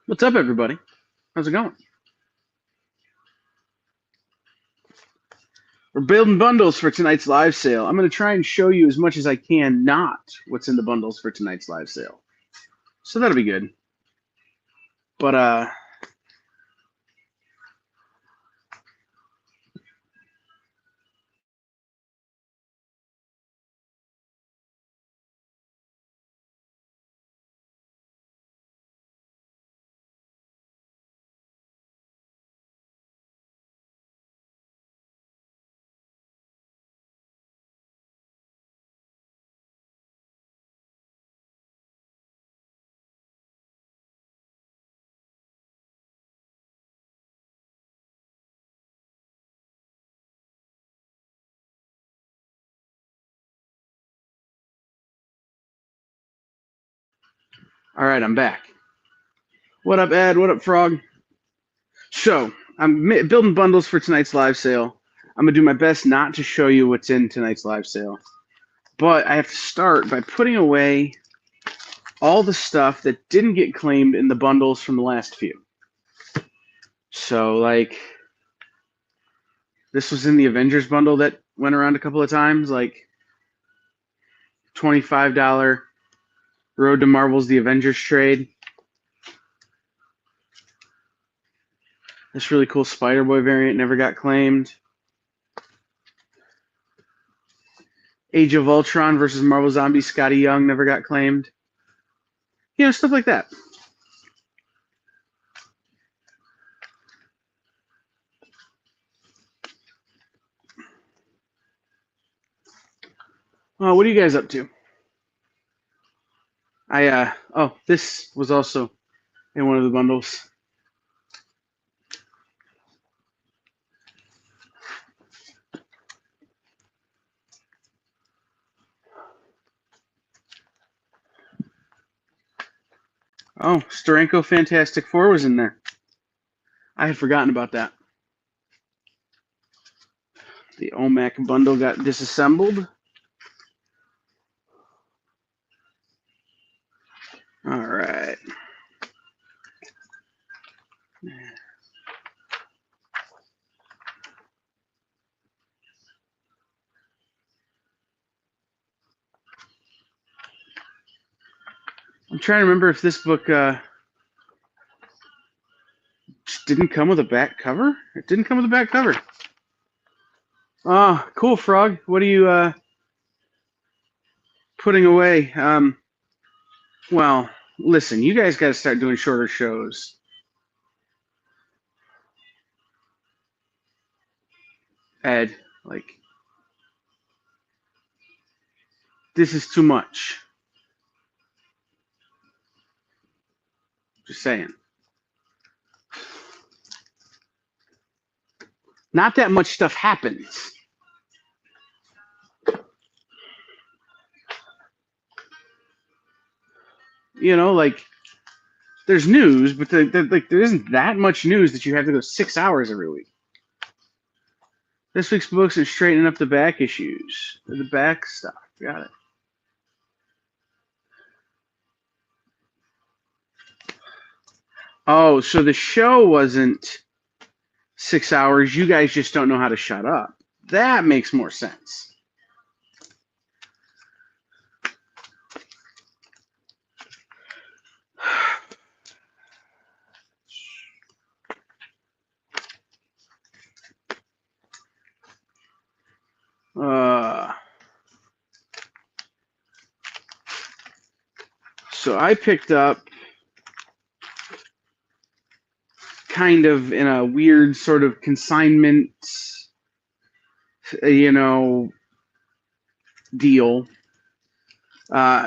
What's up, everybody? How's it going? We're building bundles for tonight's live sale. I'm going to try and show you as much as I can not what's in the bundles for tonight's live sale. So that'll be good. But, all right, I'm back. What up, Ed? What up, Frog? So, I'm building bundles for tonight's live sale. I'm going to do my best not to show you what's in tonight's live sale. But I have to start by putting away all the stuff that didn't get claimed in the bundles from the last few. So, like, this was in the Avengers bundle that went around a couple of times, like $25 Road to Marvel's The Avengers trade. This really cool Spider-Boy variant never got claimed. Age of Ultron versus Marvel Zombies Scotty Young never got claimed. You know, stuff like that. What are you guys up to? This was also in one of the bundles. Oh, Steranko Fantastic Four was in there. I had forgotten about that. The OMAC bundle got disassembled. All right. I'm trying to remember if this book didn't come with a back cover. It didn't come with a back cover. Oh, cool, Frog. What are you putting away? Well, listen, you guys got to start doing shorter shows. Ed, like, this is too much. Just saying. Not that much stuff happens. You know, like, there's news, but there isn't that much news that you have to go 6 hours every week. This week's books are straightening up the back issues. The back stuff. Got it. Oh, so the show wasn't 6 hours. You guys just don't know how to shut up. That makes more sense. So I picked up kind of in a weird sort of consignment, deal.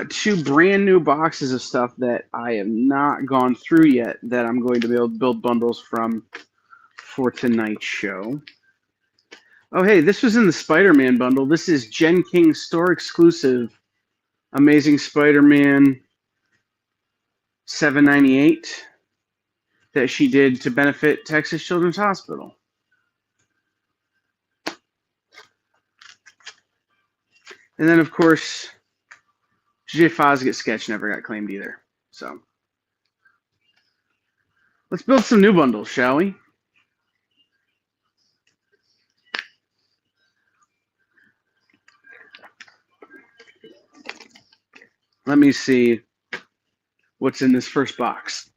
Two brand new boxes of stuff that I have not gone through yet that I'm going to be able to build bundles from for tonight's show. Oh, hey, this was in the Spider-Man bundle. This is Jen King's store exclusive Amazing Spider-Man 798 that she did to benefit Texas Children's Hospital. And then, of course, J. Fosgate sketch never got claimed either. So, Let's build some new bundles, shall we? Let me see what's in this first box.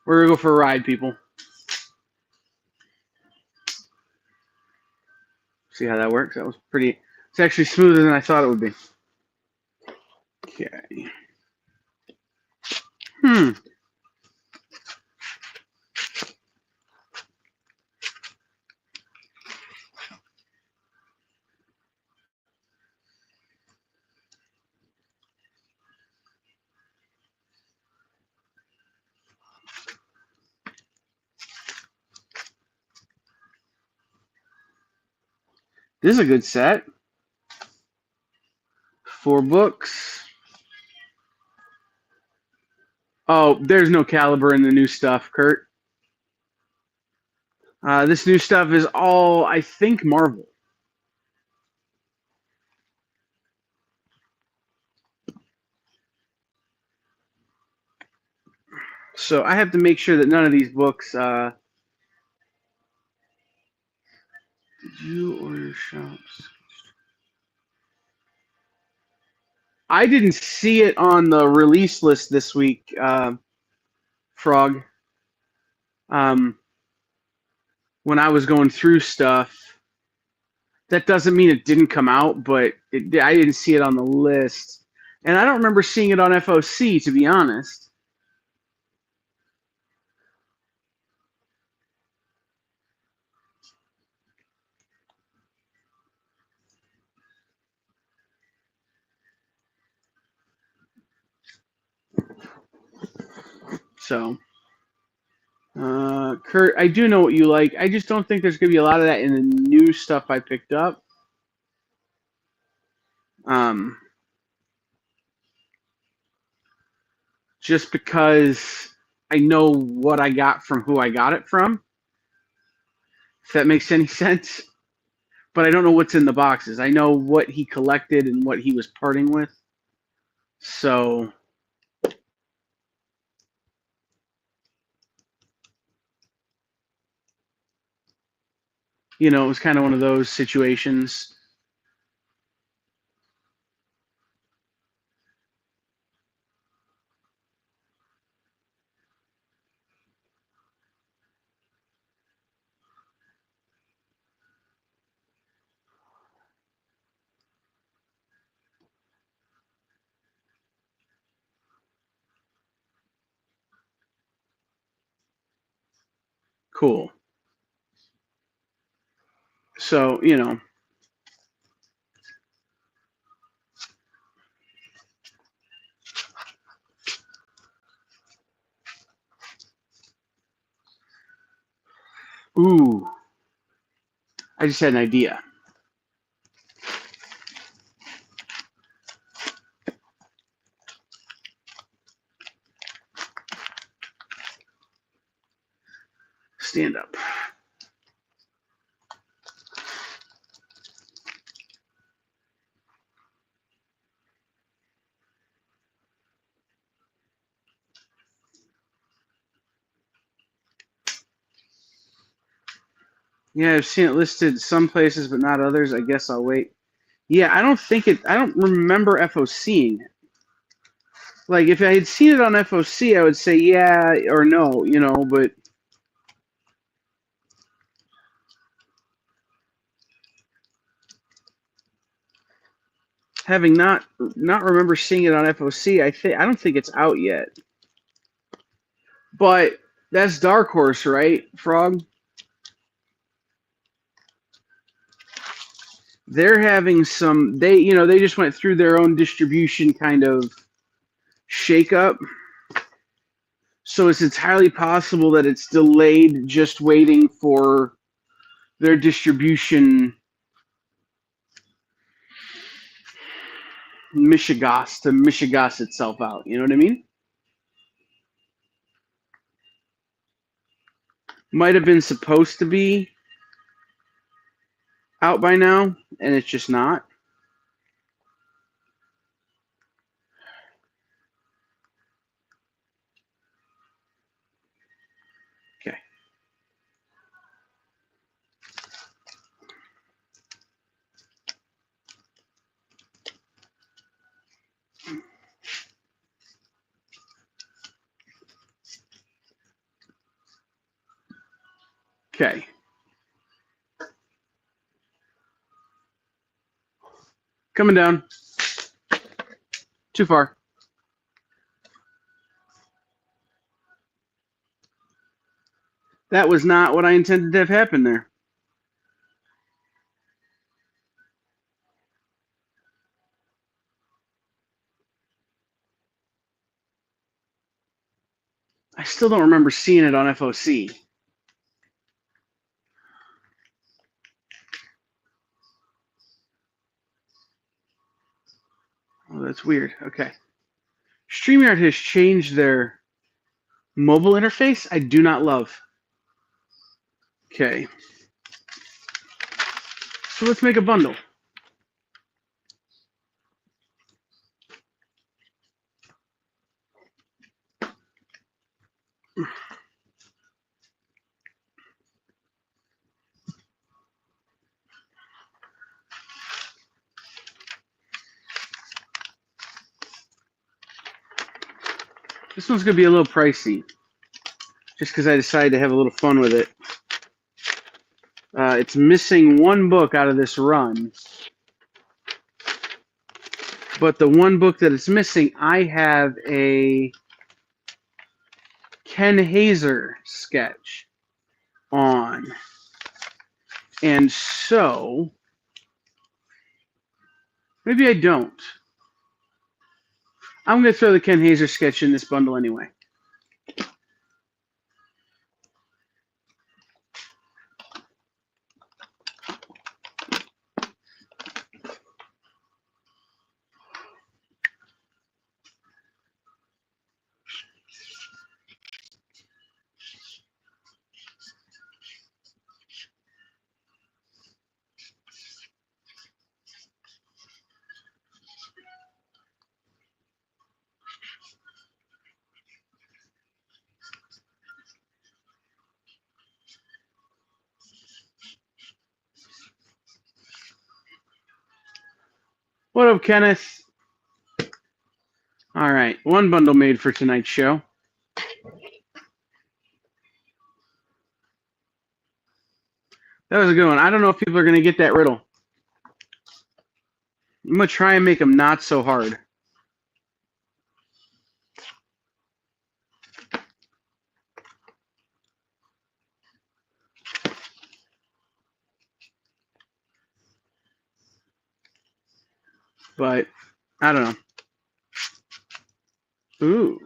We're going to go for a ride, people. See how that works? That was pretty... It's actually smoother than I thought it would be. Okay. This is a good set. 4 books. Oh, there's no caliber in the new stuff, Kurt. This new stuff is all, I think, Marvel. So I have to make sure that none of these books... did you order shops? I didn't see it on the release list this week, Frog. When I was going through stuff, that doesn't mean it didn't come out, but I didn't see it on the list. And I don't remember seeing it on FOC, to be honest. So, Kurt, I do know what you like. I just don't think there's going to be a lot of that in the new stuff I picked up. Just because I know what I got from who I got it from, if that makes any sense. But I don't know what's in the boxes. I know what he collected and what he was parting with. So, you know, it was kind of one of those situations. Cool. So, you know. Ooh. I just had an idea. Stand up. Yeah, I've seen it listed some places, but not others. I guess I'll wait. Yeah, I don't remember FOCing it. Like, if I had seen it on FOC, I would say yeah or no, you know, but having not remember seeing it on FOC, I don't think it's out yet. But that's Dark Horse, right, Frog? They're having some, they just went through their own distribution kind of shakeup. So it's entirely possible that it's delayed, just waiting for their distribution Michigas itself out. You know what I mean? Might have been supposed to be out by now, and it's just not. Okay. Coming down. Too far. That was not what I intended to have happen there. I still don't remember seeing it on FOC. Oh, that's weird. Okay. StreamYard has changed their mobile interface. I do not love. Okay. So let's make a bundle. This one's going to be a little pricey, just because I decided to have a little fun with it. It's missing one book out of this run. But the one book that it's missing, I have a Ken Hazer sketch on. And so, maybe I don't. I'm going to throw the Ken Hazer sketch in this bundle anyway. What up, Kenneth? All right, one bundle made for tonight's show. That was a good one. I don't know if people are going to get that riddle. I'm going to try and make them not so hard. But, I don't know. Ooh.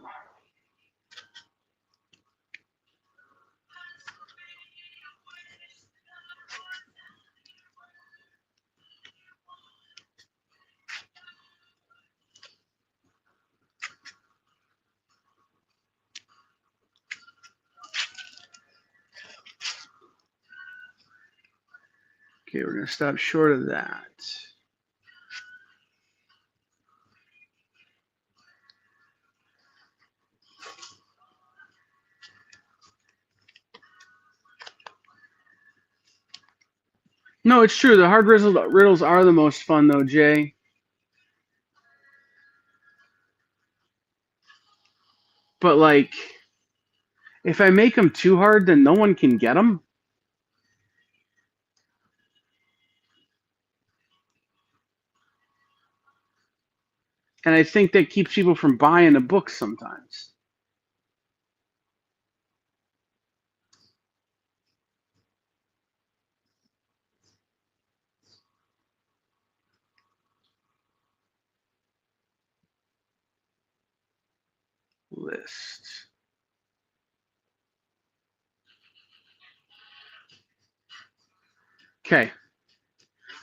Okay, we're going to stop short of that. No, it's true. The hard riddles are the most fun, though, Jay. But, like, if I make them too hard, then no one can get them. And I think that keeps people from buying the books sometimes. List. Okay.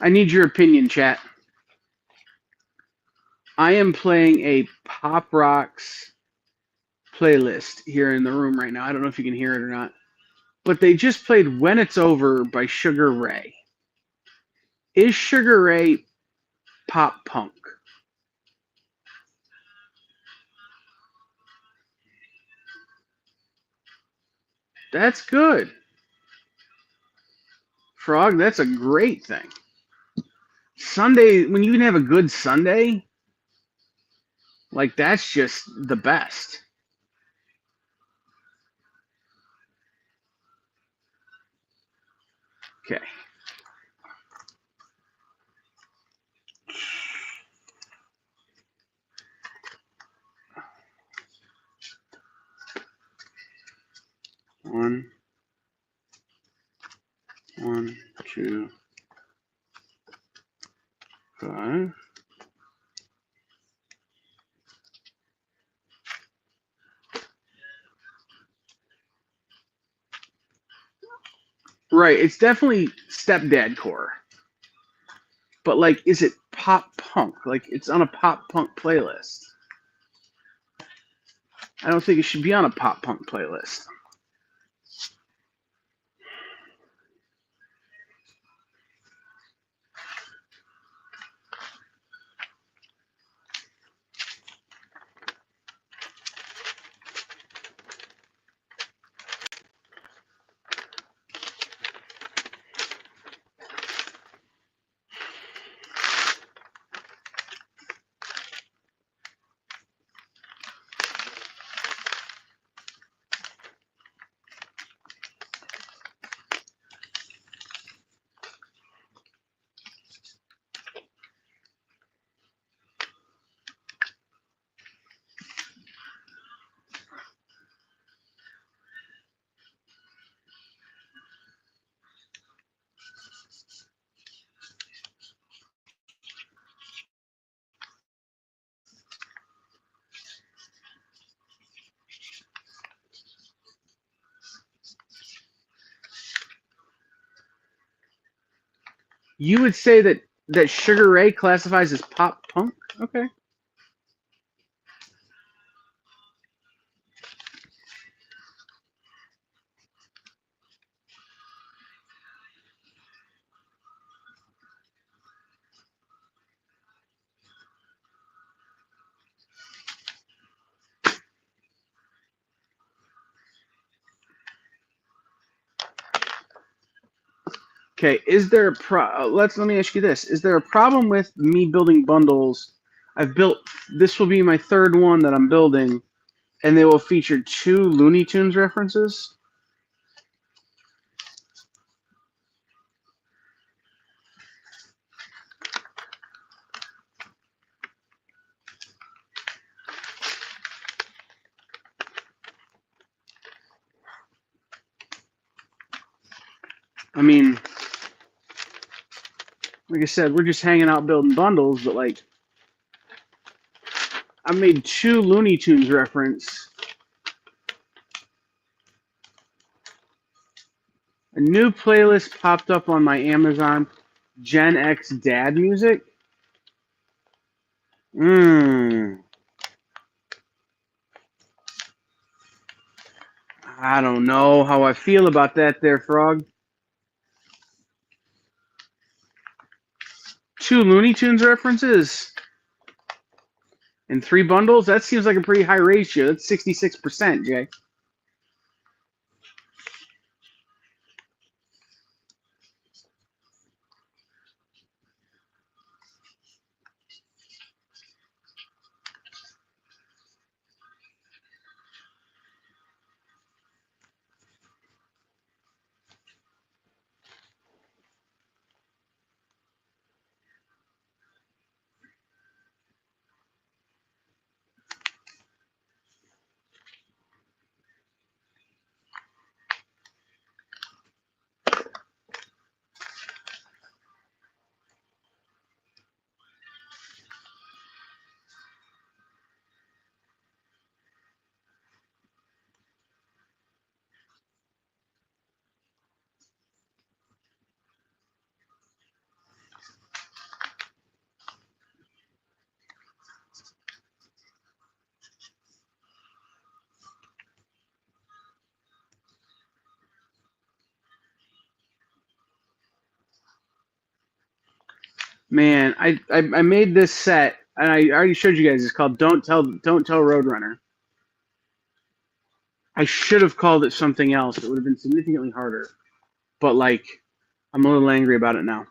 I need your opinion, chat. I am playing a Pop Rocks playlist here in the room right now. I don't know if you can hear it or not. But they just played When It's Over by Sugar Ray. Is Sugar Ray pop punk? That's good. Frog, that's a great thing. Sunday, when you can have a good Sunday, like that's just the best. Okay. One, 2, 5. Right, it's definitely stepdad core. But like, is it pop punk? Like, it's on a pop punk playlist. I don't think it should be on a pop punk playlist. You would say that Sugar Ray classifies as pop punk? Okay. Okay, is there a let me ask you this. Is there a problem with me building bundles? I've built this will be my third one that I'm building, and they will feature 2 Looney Tunes references. I mean, like I said, we're just hanging out building bundles, but like I made 2 Looney Tunes reference. A new playlist popped up on my Amazon Gen X Dad Music. I don't know how I feel about that there, Frog. 2 Looney Tunes references in 3 bundles? That seems like a pretty high ratio. That's 66%, Jay. Man, I made this set, and I already showed you guys. It's called Don't Tell Roadrunner. I should have called it something else. It would have been significantly harder. But like, I'm a little angry about it now.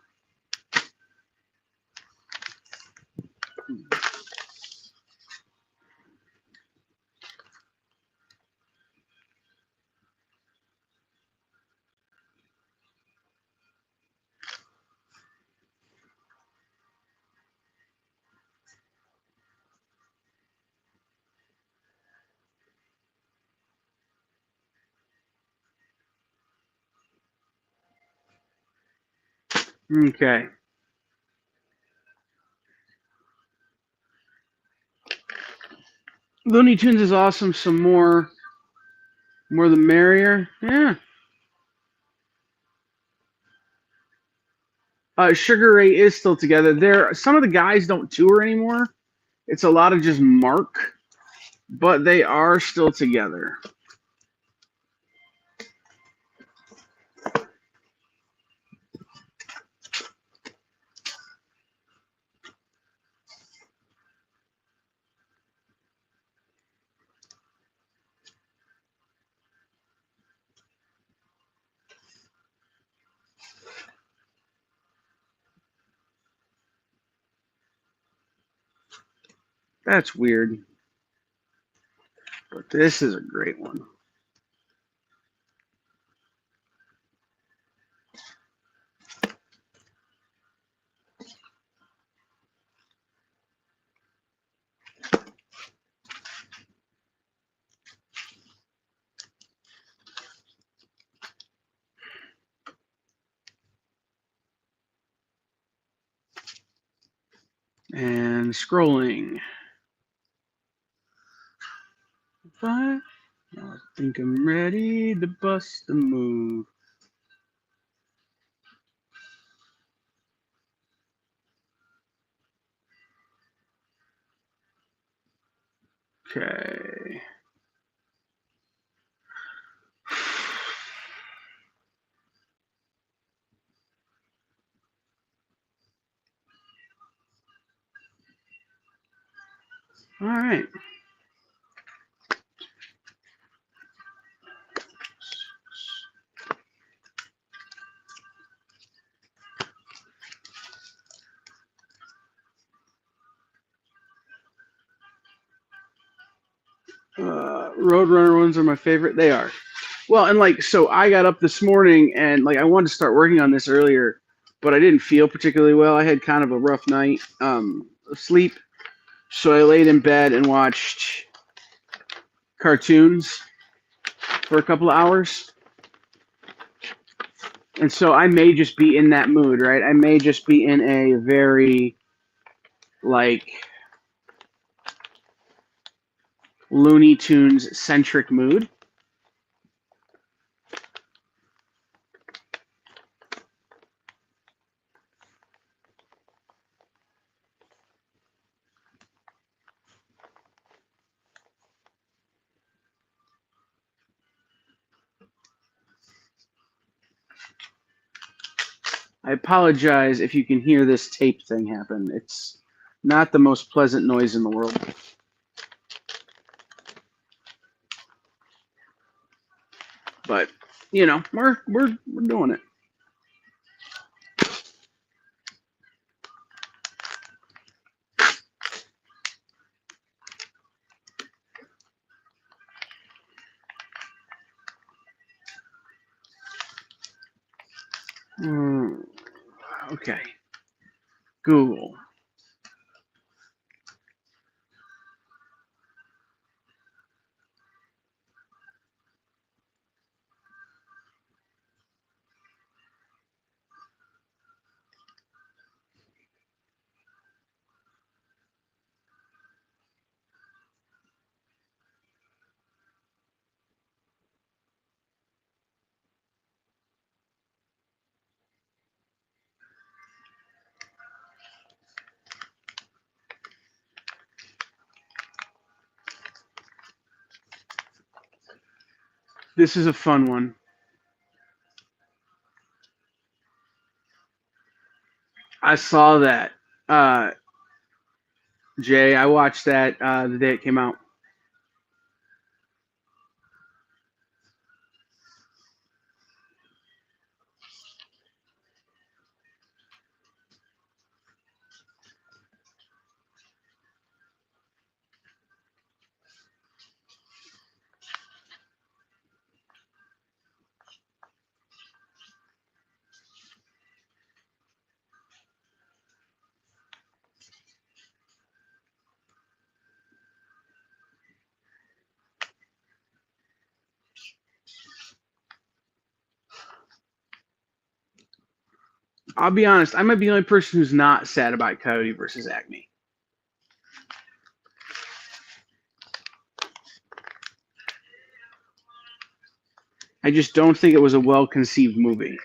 Okay. Looney Tunes is awesome. Some more the merrier. Yeah. Sugar Ray is still together. There, some of the guys don't tour anymore. It's a lot of just Mark, but they are still together. That's weird, but this is a great one. And scrolling. Five. I think I'm ready to bust the move. Okay. All right. Roadrunner ones are my favorite. They are. Well, and like, so I got up this morning and like I wanted to start working on this earlier, but I didn't feel particularly well. I had kind of a rough night of sleep, so I laid in bed and watched cartoons for a couple of hours. And so I may just be in that mood, right? I may just be in a very like Looney Tunes centric mood. I apologize if you can hear this tape thing happen. It's not the most pleasant noise in the world. But, you know, we're doing it. Okay. Google. This is a fun one. I saw that. Uh, Jay, I watched that the day it came out. I'll be honest, I might be the only person who's not sad about Coyote versus Acme. I just don't think it was a well-conceived movie.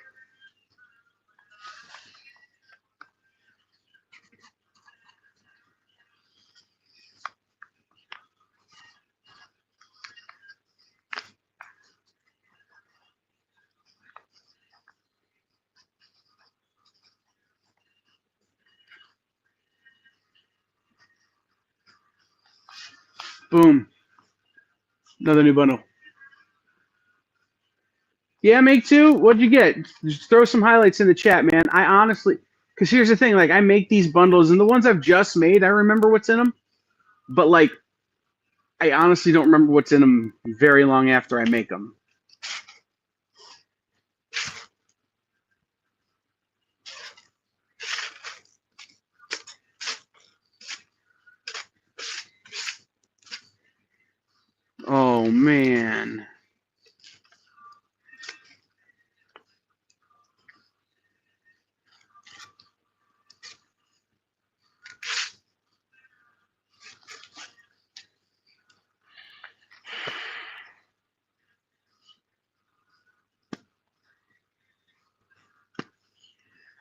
Boom. Another new bundle. Yeah, make two. What'd you get? Just throw some highlights in the chat, man. I honestly, because here's the thing, like I make these bundles, and the ones I've just made, I remember what's in them, but like I honestly don't remember what's in them very long after I make them. Oh man.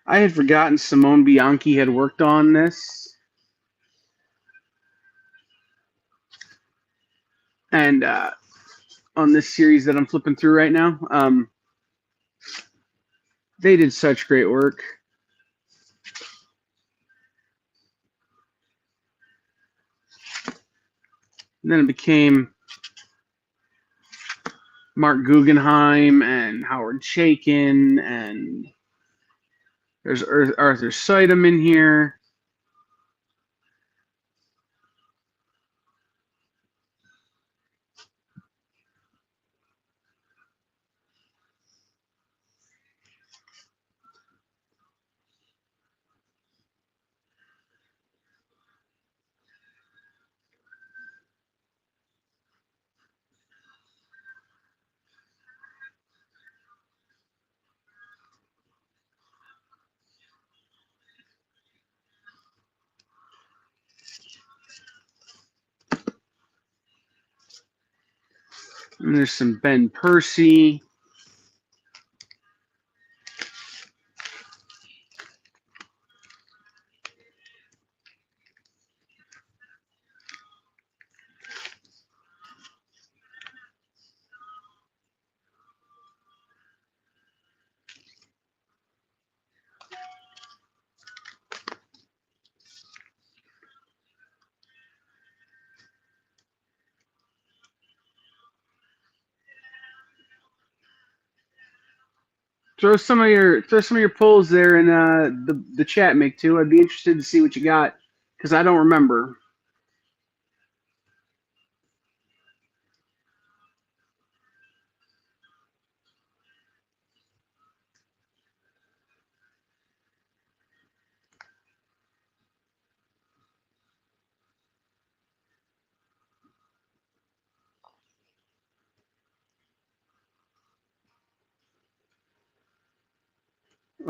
I had forgotten Simone Bianchi had worked on this. And on this series that I'm flipping through right now. They did such great work. And then it became Mark Guggenheim and Howard Chaykin, and there's Arthur Sidem in here. And there's some Ben Percy. Throw some of your polls there in the chat, make too. I'd be interested to see what you got because I don't remember.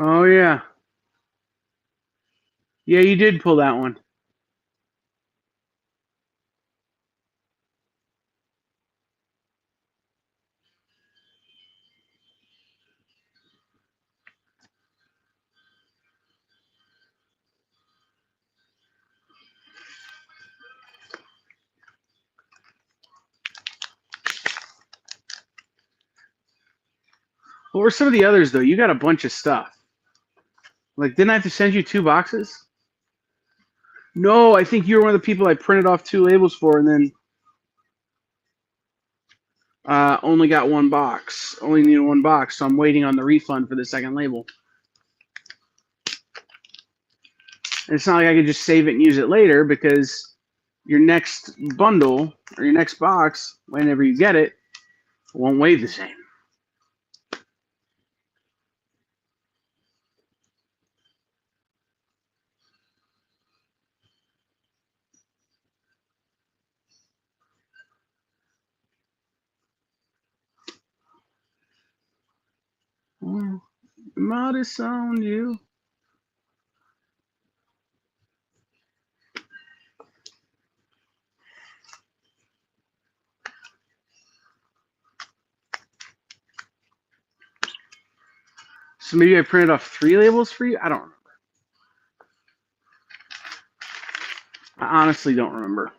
Oh yeah, yeah, you did pull that one. What were some of the others though? You got a bunch of stuff. Like, didn't I have to send you 2 boxes? No, I think you were one of the people I printed off 2 labels for, and then only got 1 box. Only needed 1 box, so I'm waiting on the refund for the second label. And it's not like I could just save it and use it later because your next bundle or your next box, whenever you get it, won't weigh the same. Well, might have sound you. So maybe I printed off 3 labels for you? I don't remember. I honestly don't remember.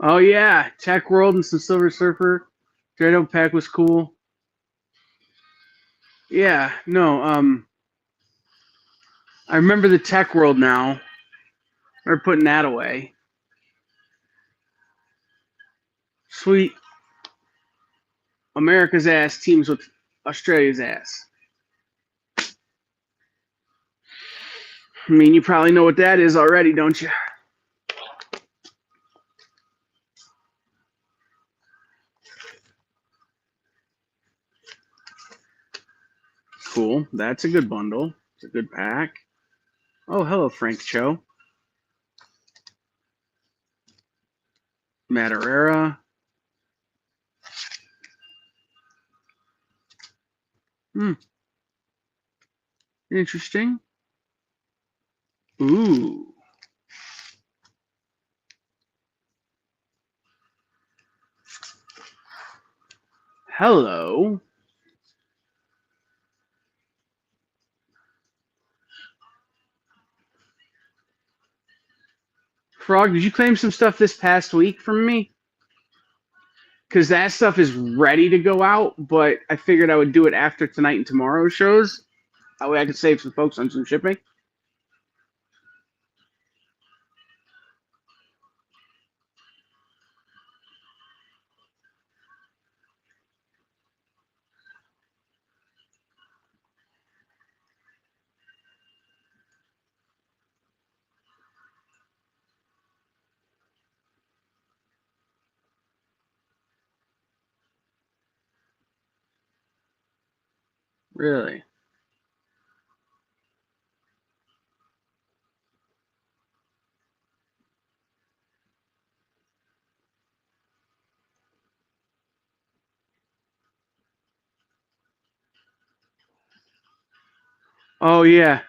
Oh yeah, Tech World and some Silver Surfer. Dreado pack was cool. Yeah, no, I remember the Tech World now. We're putting that away. Sweet. America's ass teams with Australia's ass. I mean, you probably know what that is already, don't you? Cool. That's a good bundle. It's a good pack. Oh, hello, Frank Cho. Madureira. Interesting. Ooh. Hello. Frog, did you claim some stuff this past week from me? Because that stuff is ready to go out, but I figured I would do it after tonight and tomorrow's shows. That way I could save some folks on some shipping. Really? Oh yeah.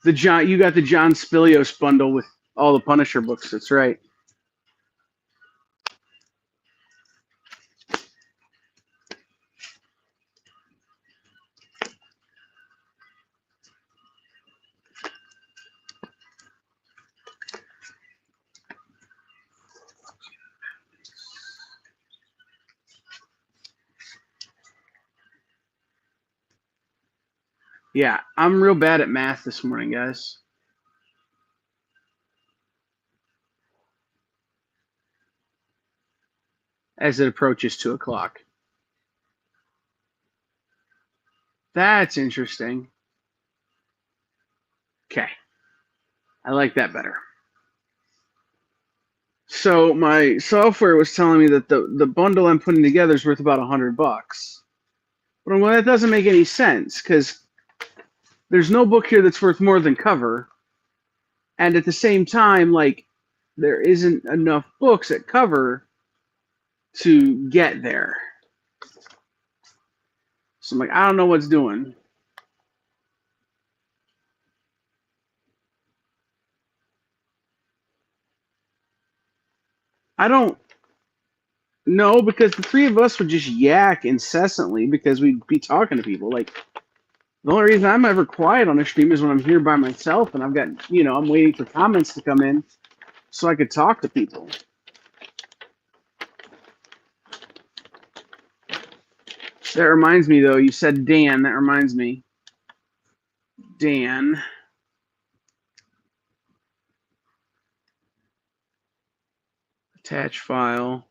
You got the John Spilios bundle with all the Punisher books, that's right. Yeah, I'm real bad at math this morning, guys. As it approaches 2 o'clock. That's interesting. Okay. I like that better. So my software was telling me that the bundle I'm putting together is worth about $100. But I'm going, that doesn't make any sense because there's no book here that's worth more than cover. And at the same time, like, there isn't enough books at cover to get there. So I'm like, I don't know what's doing. I don't know because the 3 of us would just yak incessantly because we'd be talking to people. Like, The only reason I'm ever quiet on a stream is when I'm here by myself and I've got, I'm waiting for comments to come in so I could talk to people. That reminds me, though, you said Dan. That reminds me. Dan. Attach file.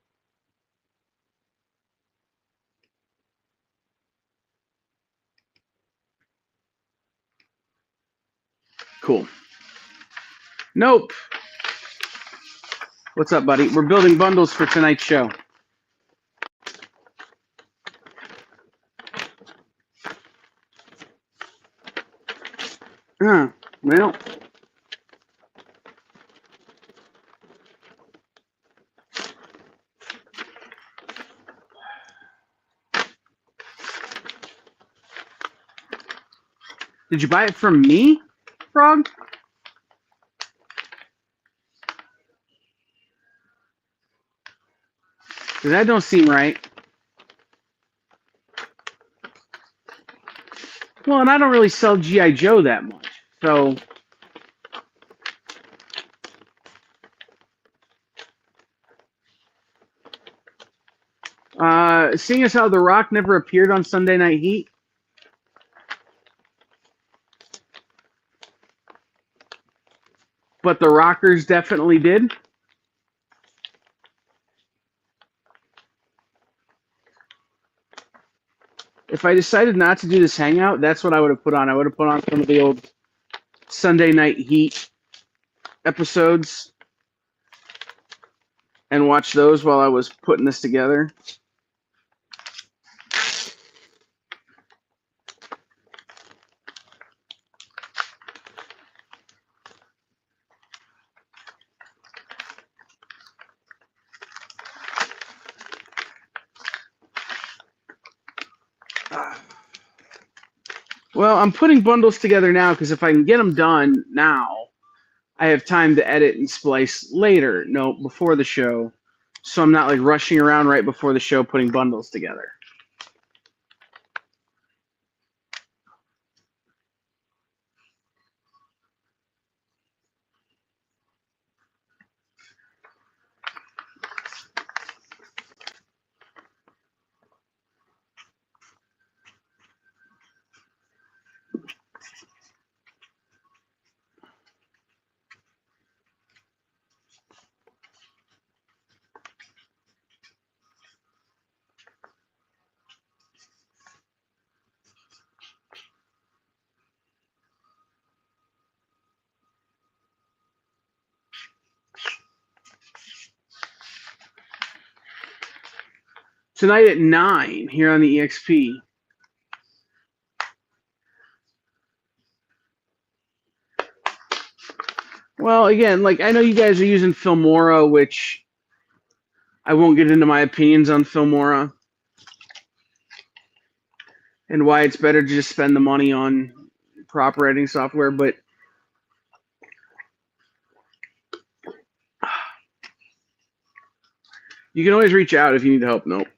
Cool. Nope. What's up, buddy? We're building bundles for tonight's show. Well. Did you buy it from me, Frog? Because that don't seem right. Well, and I don't really sell G.I. Joe that much, so... seeing as how The Rock never appeared on Sunday Night Heat, but the Rockers definitely did. If I decided not to do this Hangout, that's what I would have put on. I would have put on some of the old Sunday Night Heat episodes and watched those while I was putting this together. Well, I'm putting bundles together now because if I can get them done now, I have time to edit and splice later. No, before the show. So I'm not like rushing around right before the show putting bundles together. Tonight at 9 here on the EXP. Well, again, like I know you guys are using Filmora, which I won't get into my opinions on Filmora and why it's better to just spend the money on proper editing software, but you can always reach out if you need help. Nope.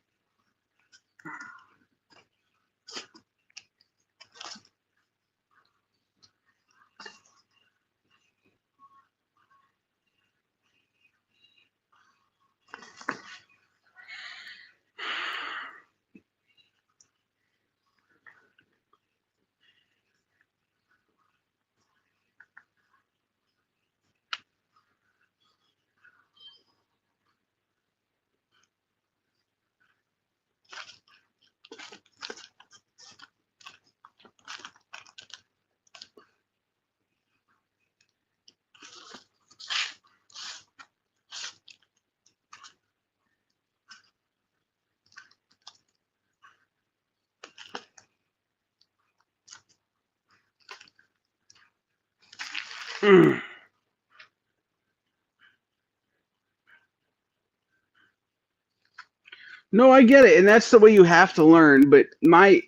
No, I get it, and that's the way you have to learn. But the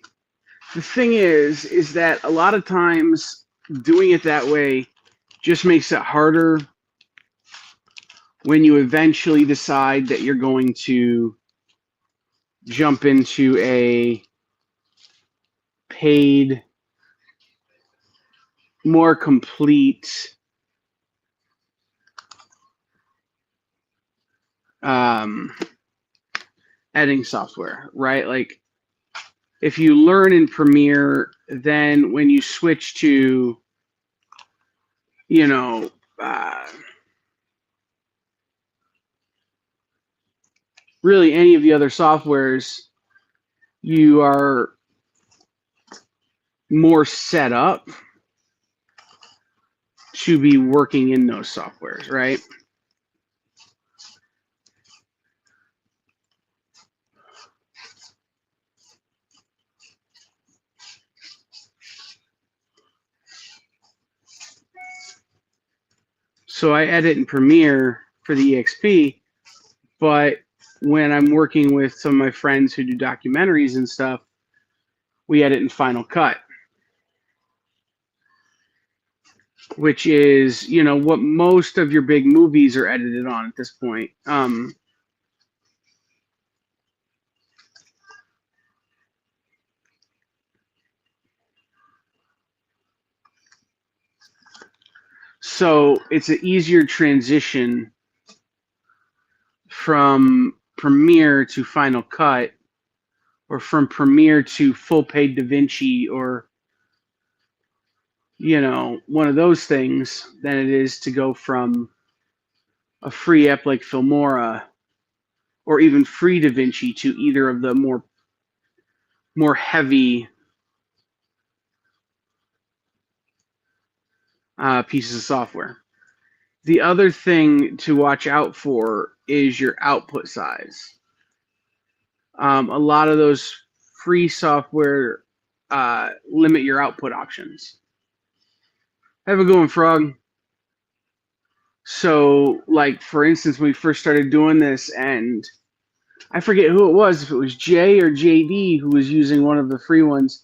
thing is that a lot of times doing it that way just makes it harder when you eventually decide that you're going to jump into a paid more complete editing software, right? Like if you learn in Premiere, then when you switch to, you know, really any of the other softwares, you are more set up to be working in those softwares, right? So I edit in Premiere for the EXP, but when I'm working with some of my friends who do documentaries and stuff, we edit in Final Cut, which is, you know, what most of your big movies are edited on at this point. So it's an easier transition from Premiere to Final Cut, or from Premiere to full paid DaVinci, or, you know, one of those things, than it is to go from a free app like Filmora or even free DaVinci to either of the more heavy pieces of software. The other thing to watch out for is your output size. A lot of those free software limit your output options. Have a good one, Frog. So, like, for instance, when we first started doing this, and I forget who it was, if it was Jay or JD who was using one of the free ones,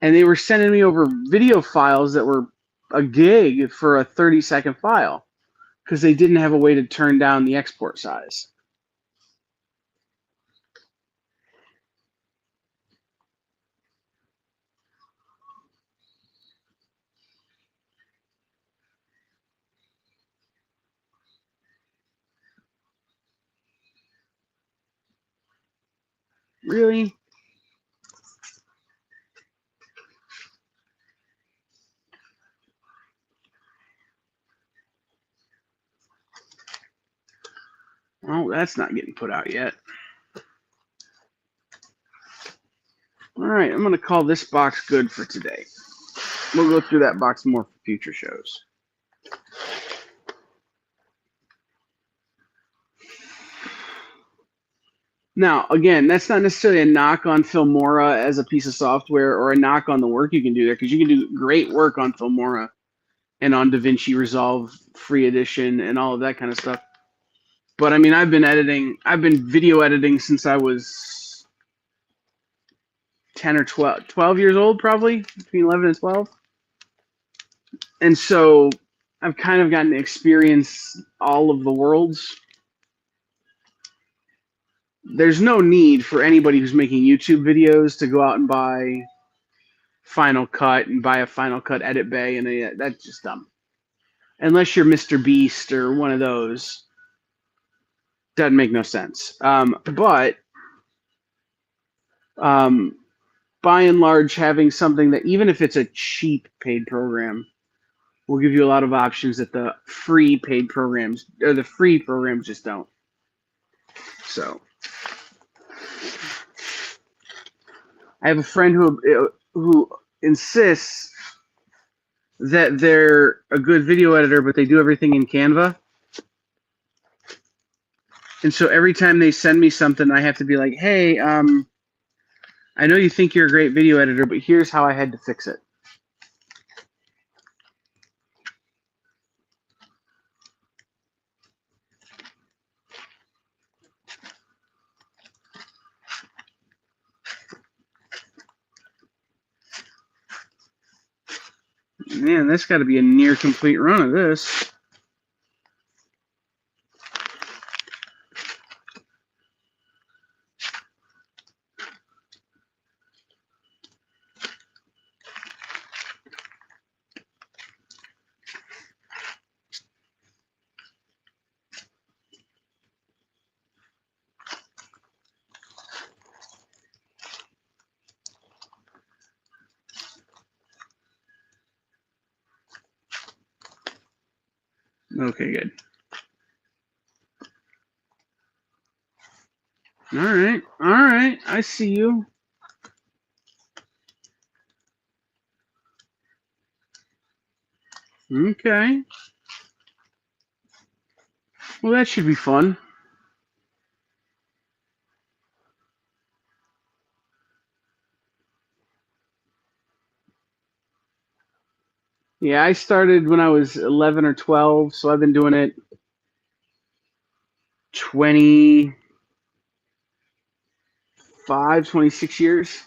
and they were sending me over video files that were a gig for a 30-second file because they didn't have a way to turn down the export size. Really? Oh, that's not getting put out yet. All right, I'm going to call this box good for today. We'll go through that box more for future shows. Now, again, that's not necessarily a knock on Filmora as a piece of software or a knock on the work you can do there, because you can do great work on Filmora and on DaVinci Resolve free edition and all of that kind of stuff. But I mean, I've been video editing since I was 10 or 12 years old, probably between 11 and 12. And so I've kind of gotten to experience all of the worlds. There's no need for anybody who's making YouTube videos to go out and buy Final Cut and buy a Final Cut edit bay, and that's just dumb. Unless you're Mr. Beast or one of those, doesn't make no sense. But by and large, having something that, even if it's a cheap paid program, will give you a lot of options that the free paid programs, or the free programs, just don't. So I have a friend who insists that they're a good video editor, but they do everything in Canva. And so every time they send me something, I have to be like, hey, I know you think you're a great video editor, but here's how I had to fix it. Man, that's got to be a near complete run of this. Okay, good. All right. All right. I see you. Okay. Well, that should be fun. Yeah, I started when I was 11 or 12, so I've been doing it 25, 26 years.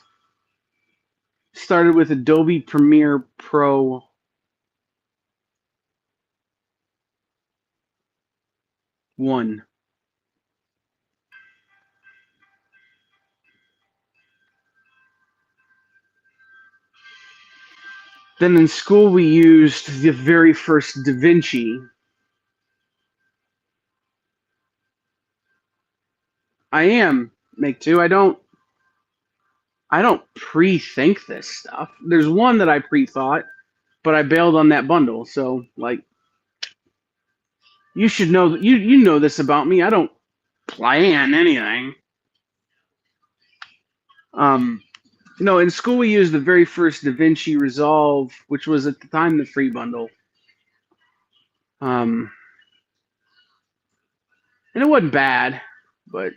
Started with Adobe Premiere Pro 1. Then in school we used the very first DaVinci. I am Make 2. I don't pre-think this stuff. There's one that I pre-thought, but I bailed on that bundle. So like you should know that you know this about me. I don't plan anything. Um no, in school we used the very first DaVinci Resolve, which was at the time the free bundle. Um and it wasn't bad, but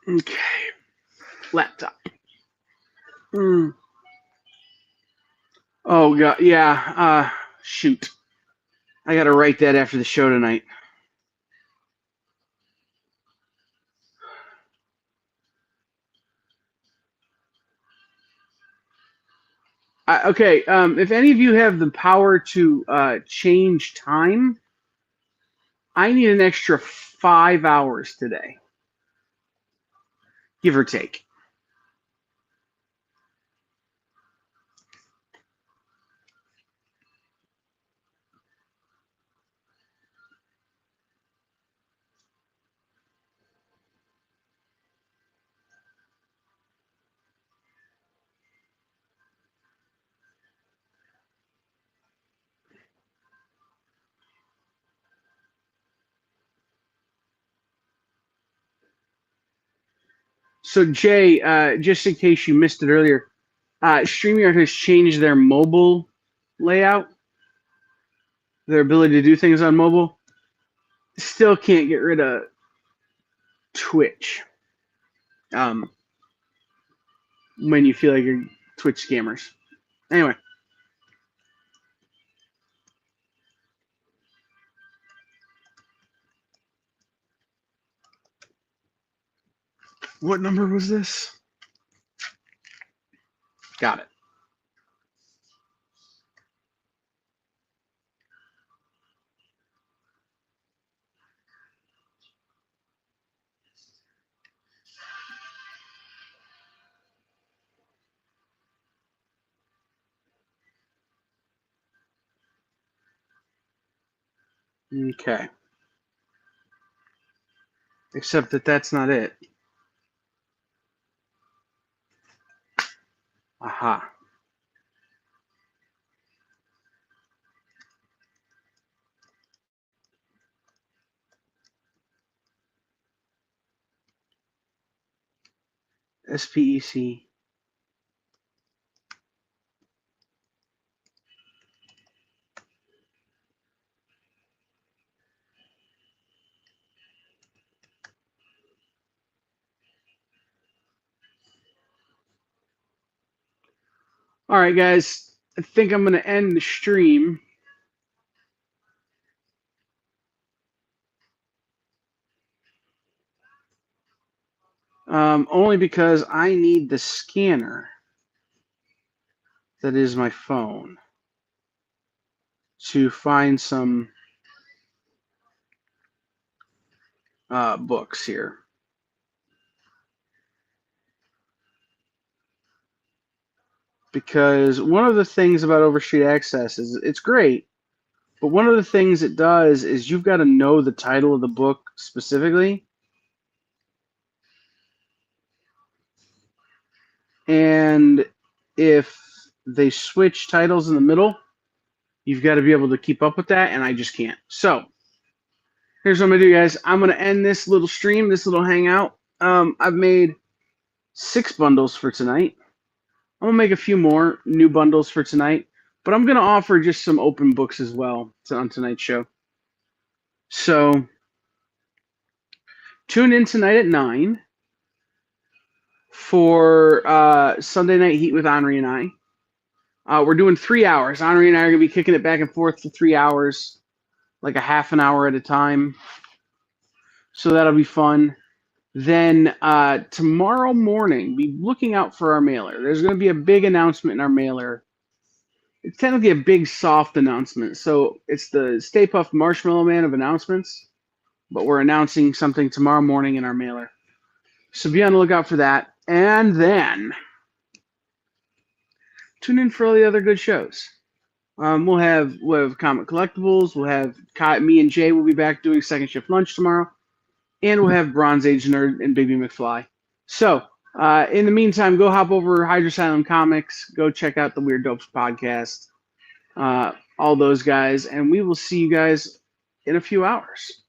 okay. Laptop. Mm. Oh god, yeah. Shoot. I got to write that after the show tonight. Okay, if any of you have the power to change time, I need an extra 5 hours today, give or take. So, Jay, just in case you missed it earlier, StreamYard has changed their mobile layout, their ability to do things on mobile. Still can't get rid of Twitch um, when you feel like you're Twitch scammers. Anyway. What number was this? Got it. Okay. Except that that's not it. Aha. SPEC. All right, guys. I think I'm going to end the stream. Only because I need the scanner that is my phone to find some books here. Because one of the things about Overstreet Access is it's great, but one of the things it does is you've got to know the title of the book specifically. And if they switch titles in the middle, you've got to be able to keep up with that, and I just can't. So here's what I'm going to do, guys. I'm going to end this little stream, this little hangout. I've made 6 bundles for tonight. I'm going to make a few more new bundles for tonight, but I'm going to offer just some open books as well on tonight's show. So tune in tonight at 9 for Sunday Night Heat with Henri and I. We're doing 3 hours. Henri and I are going to be kicking it back and forth for 3 hours, like a half an hour at a time. So that'll be fun. Then tomorrow morning, be looking out for our mailer. There's going to be a big announcement in our mailer. It's technically a big soft announcement. So it's the Stay Puft Marshmallow Man of announcements, but we're announcing something tomorrow morning in our mailer. So be on the lookout for that. And then tune in for all the other good shows. We'll have Comic Collectibles. We'll have me and Jay will be back doing Second Shift Lunch tomorrow. And we'll have Bronze Age Nerd and Baby McFly. So, in the meantime, go hop over Hydrosylum Comics. Go check out the Weird Dopes podcast. All those guys. And we will see you guys in a few hours.